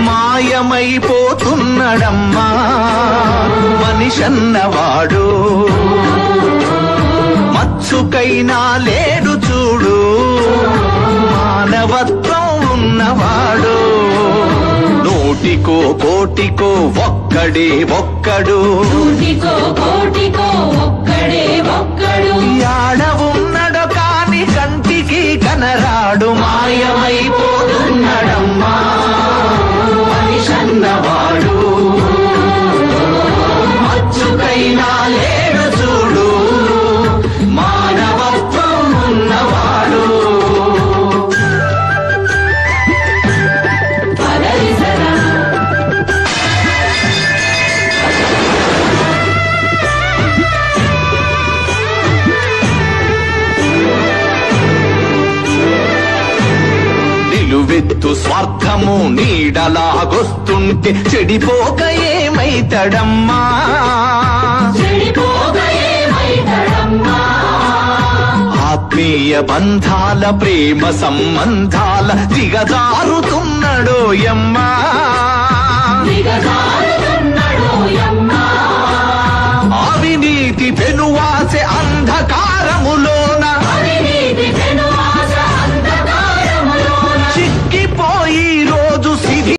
మాయమైపోతున్నడమ్మా మనిషన్నవాడు, మచ్చుకైనా లేడు చూడు మానవత్వం ఉన్నవాడు. నూటికో కోటికో ఒక్కడే ఒక్కడు, నూటికో కోటికో ఒక్కడే ఒక్కడు. యాడ ఉన్నడో కాని కంటికి కనరాడు, మాయమైపోతున్నడమ్మా మనిషన్నవాడు, మచ్చుకైనా లేడు చూడు మానవత్వం ఉన్నవాడు. నిలువెత్తు స్వార్థము నీడలాగొస్తుంటే చెడిపోక ఏమైతడమ్మా, చెడిపోక ఏమైతడమ్మా. ఆత్మీయ బంధాల ప్రేమ సంబంధాల దిగజారుతున్నడో